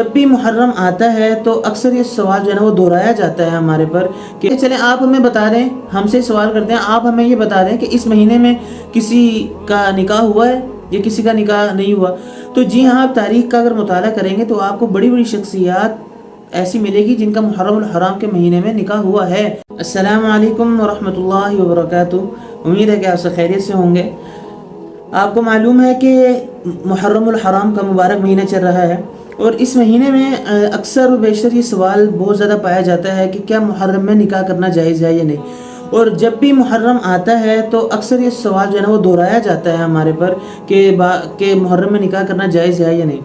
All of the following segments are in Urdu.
جب بھی محرم آتا ہے تو اکثر یہ سوال جو ہے نا وہ دہرایا جاتا ہے ہمارے پر کہ چلیں آپ ہمیں بتا دیں، ہم سے سوال کرتے ہیں آپ ہمیں یہ بتا دیں کہ اس مہینے میں کسی کا نکاح ہوا ہے یا کسی کا نکاح نہیں ہوا۔ تو جی ہاں، آپ تاریخ کا اگر مطالعہ کریں گے تو آپ کو بڑی بڑی شخصیات ایسی ملے گی جن کا محرم الحرام کے مہینے میں نکاح ہوا ہے۔ السلام علیکم ورحمۃ اللہ وبرکاتہ، امید ہے کہ آپ سب خیریت سے ہوں گے۔ آپ کو معلوم ہے کہ محرم الحرام کا مبارک مہینہ چل رہا ہے، اور اس مہینے میں اکثر و بیشتر یہ سوال بہت زیادہ پایا جاتا ہے کہ کیا محرم میں نکاح کرنا جائز ہے یا نہیں۔ اور جب بھی محرم آتا ہے تو اکثر یہ سوال جو ہے نا وہ دہرایا جاتا ہے ہمارے پر کہ محرم میں نکاح کرنا جائز ہے یا نہیں۔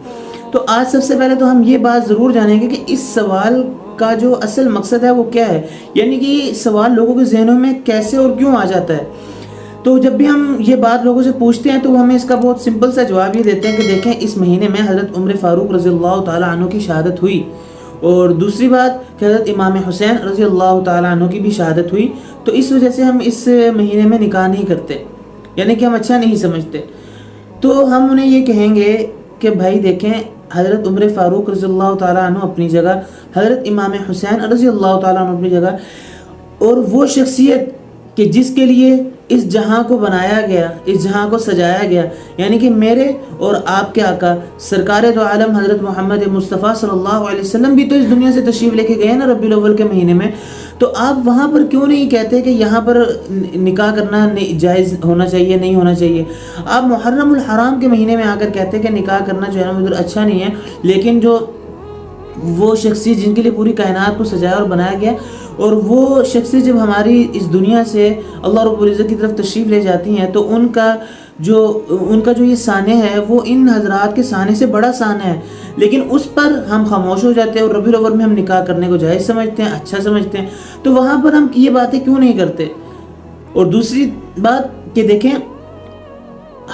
تو آج سب سے پہلے تو ہم یہ بات ضرور جانیں گے کہ اس سوال کا جو اصل مقصد ہے وہ کیا ہے، یعنی کہ سوال لوگوں کے ذہنوں میں کیسے اور کیوں آ جاتا ہے۔ تو جب بھی ہم یہ بات لوگوں سے پوچھتے ہیں تو وہ ہمیں اس کا بہت سمپل سا جواب یہ دیتے ہیں کہ دیکھیں اس مہینے میں حضرت عمر فاروق رضی اللہ تعالیٰ عنہ کی شہادت ہوئی، اور دوسری بات کہ حضرت امام حسین رضی اللہ تعالیٰ عنہ کی بھی شہادت ہوئی، تو اس وجہ سے ہم اس مہینے میں نکاح نہیں کرتے، یعنی کہ ہم اچھا نہیں سمجھتے۔ تو ہم انہیں یہ کہیں گے کہ بھائی دیکھیں، حضرت عمر فاروق رضی اللہ تعالیٰ عنہ اپنی جگہ، حضرت امام حسین رضی اللہ تعالیٰ عنہ اپنی جگہ، اور وہ شخصیت کہ جس کے لیے اس جہاں کو بنایا گیا، اس جہاں کو سجایا گیا، یعنی کہ میرے اور آپ کے آقا سرکار دو عالم حضرت محمد مصطفیٰ صلی اللہ علیہ وسلم بھی تو اس دنیا سے تشریف لے کے گئے نا ربیع الاول کے مہینے میں۔ تو آپ وہاں پر کیوں نہیں کہتے کہ یہاں پر نکاح کرنا جائز ہونا چاہیے، نہیں ہونا چاہیے؟ آپ محرم الحرام کے مہینے میں آ کر کہتے کہ نکاح کرنا جو ہے نا ادھر اچھا نہیں ہے، لیکن جو وہ شخصیت جن کے لیے پوری کائنات کو سجایا اور بنایا گیا، اور وہ شخصیت جب ہماری اس دنیا سے اللہ رب العزت کی طرف تشریف لے جاتی ہیں تو ان کا جو یہ سانحہ ہے وہ ان حضرات کے سانحے سے بڑا سانحہ ہے، لیکن اس پر ہم خاموش ہو جاتے ہیں اور ربیع الاول میں ہم نکاح کرنے کو جائز سمجھتے ہیں، اچھا سمجھتے ہیں۔ تو وہاں پر ہم یہ باتیں کیوں نہیں کرتے؟ اور دوسری بات کہ دیکھیں،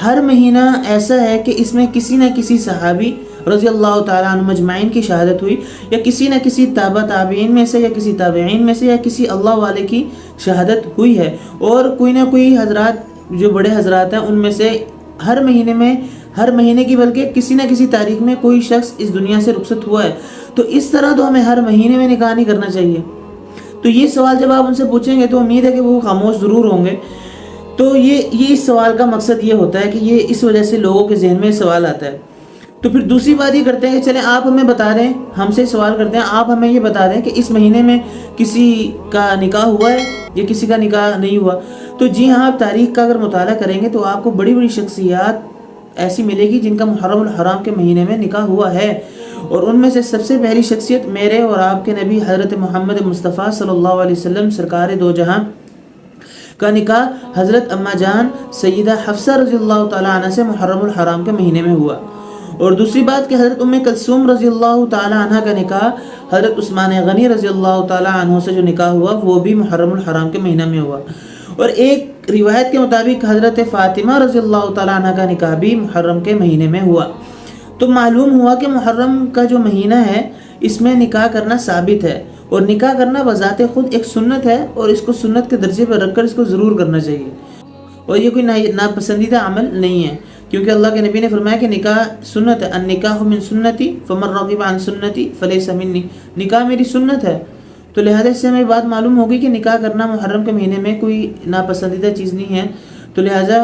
ہر مہینہ ایسا ہے کہ اس میں کسی نہ کسی صحابی رضی اللہ تعالیٰ عنہ مجمعین کی شہادت ہوئی، یا کسی نہ کسی تابع تابعین میں سے یا کسی تابعین میں سے یا کسی اللہ والے کی شہادت ہوئی ہے، اور کوئی نہ کوئی حضرات جو بڑے حضرات ہیں ان میں سے ہر مہینے کی بلکہ کسی نہ کسی تاریخ میں کوئی شخص اس دنیا سے رخصت ہوا ہے۔ تو اس طرح تو ہمیں ہر مہینے میں نکاح نہیں کرنا چاہیے۔ تو یہ سوال جب آپ ان سے پوچھیں گے تو امید ہے کہ وہ خاموش ضرور ہوں گے۔ تو یہ اس سوال کا مقصد یہ ہوتا ہے کہ یہ اس وجہ سے لوگوں کے ذہن میں سوال آتا ہے۔ تو پھر دوسری بات یہ کرتے ہیں کہ چلیں آپ ہمیں بتا دیں، ہم سے سوال کرتے ہیں آپ ہمیں یہ بتا دیں کہ اس مہینے میں کسی کا نکاح ہوا ہے یا کسی کا نکاح نہیں ہوا۔ تو جی ہاں، آپ تاریخ کا اگر مطالعہ کریں گے تو آپ کو بڑی بڑی شخصیات ایسی ملے گی جن کا محرم الحرام کے مہینے میں نکاح ہوا ہے، اور ان میں سے سب سے پہلی شخصیت میرے اور آپ کے نبی حضرت محمد مصطفیٰ صلی اللہ علیہ وسلم سرکار دو جہاں کا نکاح حضرت اماں جان سیدہ حفصہ رضی اللہ تعالیٰ عنہ سے محرم الحرام کے مہینے میں ہوا۔ اور دوسری بات کہ حضرت ام کلثوم رضی اللہ تعالیٰ عنہ کا نکاح حضرت عثمان غنی رضی اللہ تعالیٰ عنہ سے جو نکاح ہوا وہ بھی محرم الحرام کے مہینہ میں ہوا۔ اور ایک روایت کے مطابق حضرت فاطمہ رضی اللہ تعالیٰ عنہ کا نکاح بھی محرم کے مہینے میں ہوا۔ تو معلوم ہوا کہ محرم کا جو مہینہ ہے اس میں نکاح کرنا ثابت ہے، اور نکاح کرنا بذات خود ایک سنت ہے، اور اس کو سنت کے درجے پر رکھ کر اس کو ضرور کرنا چاہیے، اور یہ کوئی ناپسندیدہ عمل نہیں ہے، کیونکہ اللہ کے نبی نے فرمایا کہ نکاح سنت ہے، النکاح من سنتی فمن رغب عن سنتی فلیس منی، نکاح میری سنت ہے۔ تو لہذا اس سے ہمیں بات معلوم ہوگی کہ نکاح کرنا محرم کے مہینے میں کوئی ناپسندیدہ چیز نہیں ہے۔ تو لہذا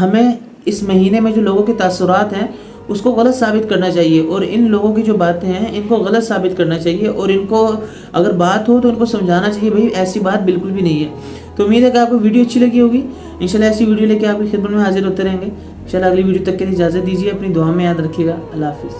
ہمیں اس مہینے میں جو لوگوں کے تاثرات ہیں اس کو غلط ثابت کرنا چاہیے، اور ان لوگوں کی جو باتیں ہیں ان کو غلط ثابت کرنا چاہیے، اور ان کو اگر بات ہو تو ان کو سمجھانا چاہیے بھائی ایسی بات بالکل بھی نہیں ہے۔ تو امید ہے کہ آپ کو ویڈیو اچھی لگی ہوگی، انشاءاللہ ایسی ویڈیو لے کے آپ کی خدمت میں حاضر ہوتے رہیں گے۔ انشاءاللہ اگلی ویڈیو تک کے لیے اجازت دیجیے، اپنی دعا میں یاد رکھیے گا۔ اللہ حافظ۔